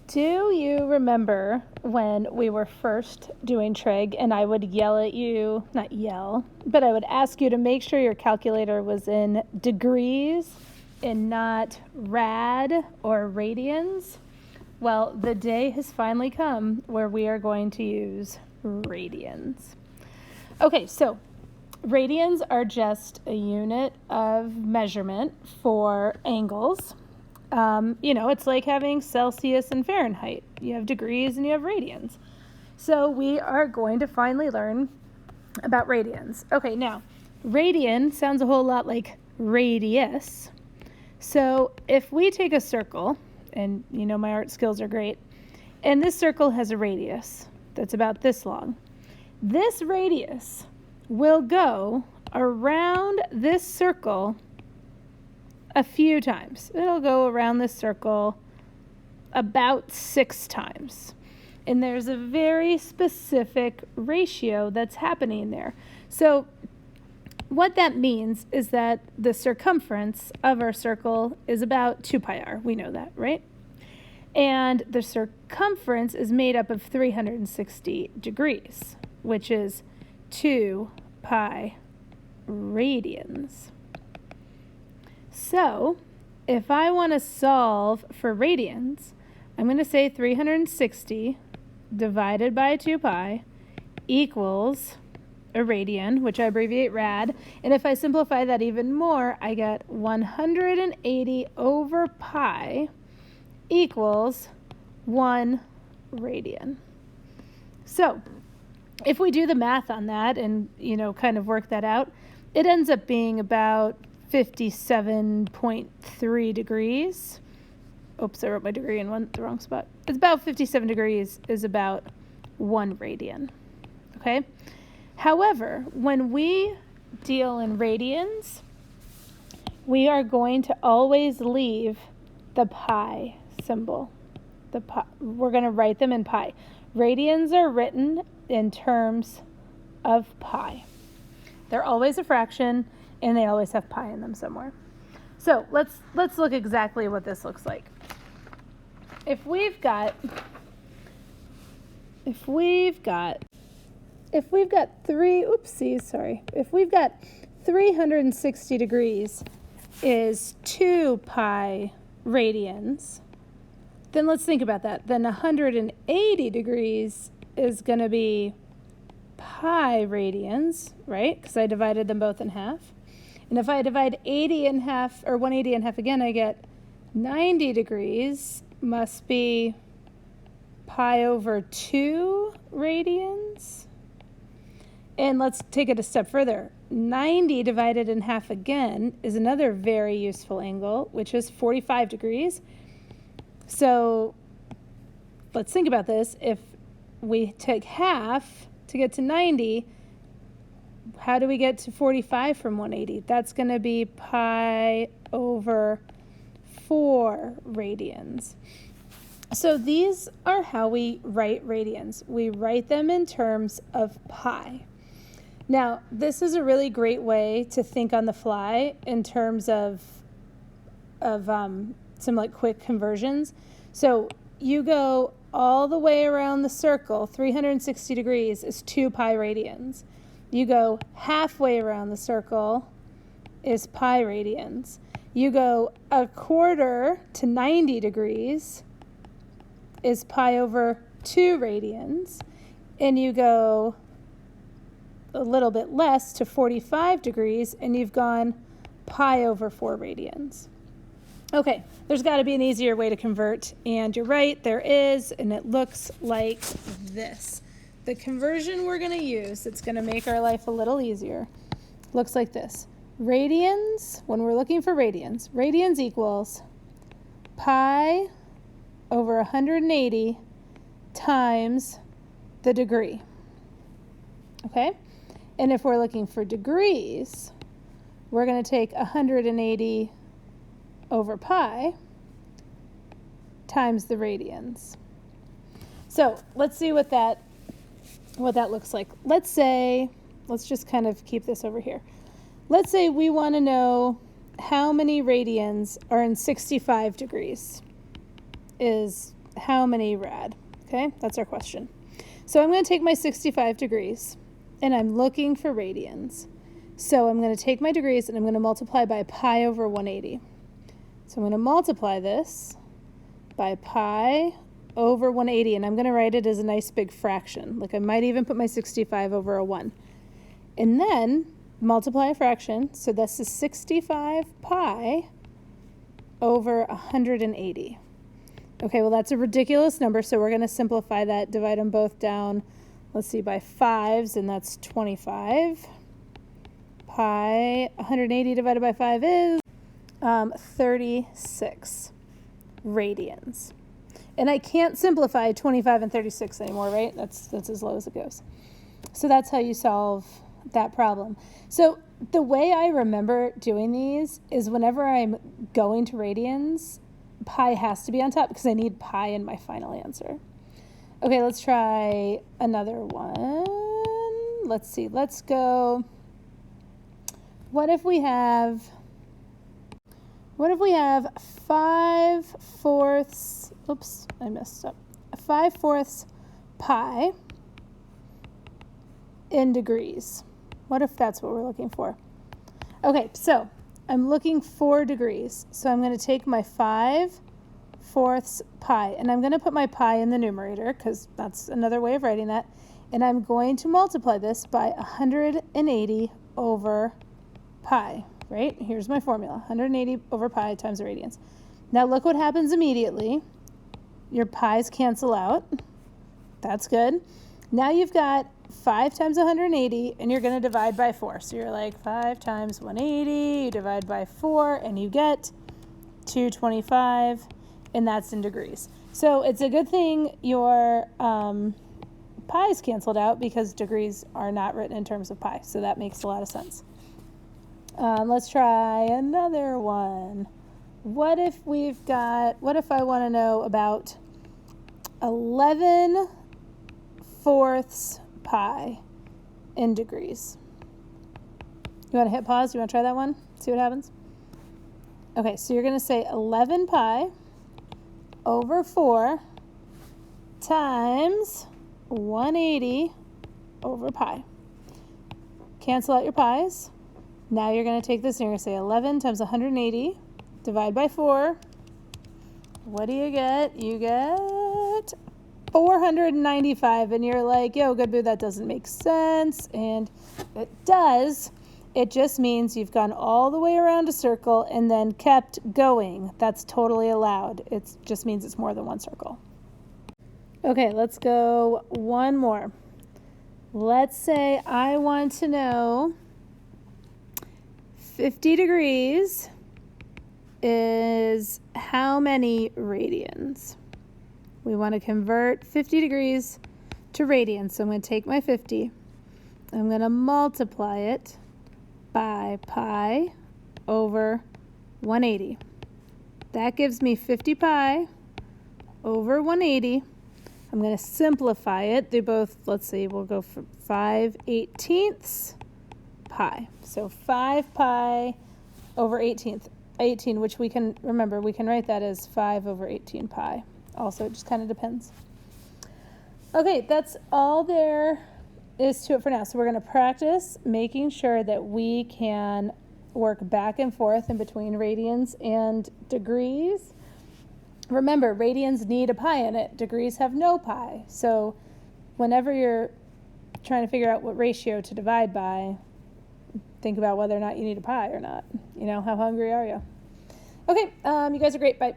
Do you remember when we were first doing trig and I would yell at you, not yell, but I would ask you to make sure your calculator was in degrees and not rad or radians? Well, the day has finally come where we are going to use radians. Okay, so radians are just a unit of measurement for angles. It's like having Celsius and Fahrenheit. You have degrees and you have radians. So we are going to finally learn about radians. Okay, now, radian sounds a whole lot like radius. So if we take a circle, and my art skills are great, and this circle has a radius that's about this long. This radius will go around this circle a few times. It'll go around this circle about 6 times. And there's a very specific ratio that's happening there. So what that means is that the circumference of our circle is about 2 pi r. We know that, right? And the circumference is made up of 360 degrees, which is 2 pi radians. So if I want to solve for radians, I'm going to say 360 divided by 2 pi equals a radian, which I abbreviate rad. And if I simplify that even more, I get 180 over pi equals 1 radian. So if we do the math on that and, kind of work that out, it ends up being about 57.3 degrees. Oops, I wrote my degree in the wrong spot. It's about 57 degrees is about 1 radian, okay? However, when we deal in radians, we are going to always leave the pi symbol. We're going to write them in pi. Radians are written in terms of pi. They're always a fraction, and they always have pi in them somewhere. So let's look exactly what this looks like. If we've got 360 degrees is 2 pi radians, then let's think about that. Then 180 degrees is going to be pi radians, right? Because I divided them both in half. And if I divide 80 in half, or 180 in half again, I get 90 degrees must be pi over 2 radians. And let's take it a step further. 90 divided in half again is another very useful angle, which is 45 degrees. So let's think about this. If we take half to get to 90, how do we get to 45 from 180? That's going to be pi over 4 radians. So these are how we write radians. We write them in terms of pi. Now, this is a really great way to think on the fly in terms of some like quick conversions. So you go all the way around the circle, 360 degrees is 2 pi radians. You go halfway around the circle is pi radians. You go a quarter to 90 degrees is pi over 2 radians. And you go a little bit less to 45 degrees and you've gone pi over 4 radians. Okay, there's got to be an easier way to convert, and you're right, there is, and it looks like this. The conversion we're going to use that's going to make our life a little easier looks like this. Radians, when we're looking for radians equals pi over 180 times the degree. Okay? And if we're looking for degrees, we're going to take 180 over pi times the radians. So let's see what that looks like. Let's just kind of keep this over here. Let's say we want to know how many radians are in 65 degrees is how many rad? Okay, that's our question. So I'm going to take my 65 degrees, and I'm looking for radians. So I'm going to take my degrees, and I'm going to multiply by pi over 180. So I'm going to multiply this by pi over 180, and I'm going to write it as a nice big fraction. Like I might even put my 65 over a 1. And then multiply a fraction, so this is 65 pi over 180. Okay, well that's a ridiculous number, so we're going to simplify that, divide them both down, let's see, by 5s, and that's 25. Pi 180 divided by 5 is 36 radians. And I can't simplify 25 and 36 anymore, right? That's as low as it goes. So that's how you solve that problem. So the way I remember doing these is whenever I'm going to radians, pi has to be on top because I need pi in my final answer. Okay, let's try another one. Let's see, let's go. What if we have 5/4, oops, I messed up, 5/4 pi in degrees? What if that's what we're looking for? Okay, so I'm looking for degrees. So I'm going to take my 5/4 pi, and I'm going to put my pi in the numerator because that's another way of writing that. And I'm going to multiply this by 180 over pi, right? Here's my formula, 180 over pi times the radians. Now look what happens immediately. Your pi's cancel out. That's good. Now you've got 5 times 180, and you're going to divide by 4. So you're like 5 times 180, you divide by 4, and you get 225, and that's in degrees. So it's a good thing your pi is canceled out because degrees are not written in terms of pi. So that makes a lot of sense. Let's try another one. What if I want to know about 11/4 pi in degrees? You want to hit pause? You want to try that one? See what happens? Okay, so you're going to say 11 pi over 4 times 180 over pi. Cancel out your pi's. Now you're going to take this and you're going to say 11 times 180, divide by 4. What do you get? You get 495, and you're like, yo, good boo, that doesn't make sense. And it does. It just means you've gone all the way around a circle and then kept going. That's totally allowed. It just means it's more than one circle. Okay, let's go one more. Let's say I want to know 50 degrees is how many radians? We want to convert 50 degrees to radians. So I'm going to take my 50. I'm going to multiply it by pi over 180. That gives me 50 pi over 180. I'm going to simplify it. They both, let's see, we'll go for 5/18 pi. So 5 pi over 18, which we can, remember, we can write that as 5 over 18 pi. Also, it just kind of depends. Okay, that's all there is to it for now. So we're going to practice making sure that we can work back and forth in between radians and degrees. Remember, radians need a pi in it. Degrees have no pi. So whenever you're trying to figure out what ratio to divide by, think about whether or not you need a pi or not. You know, how hungry are you? Okay, you guys are great. Bye.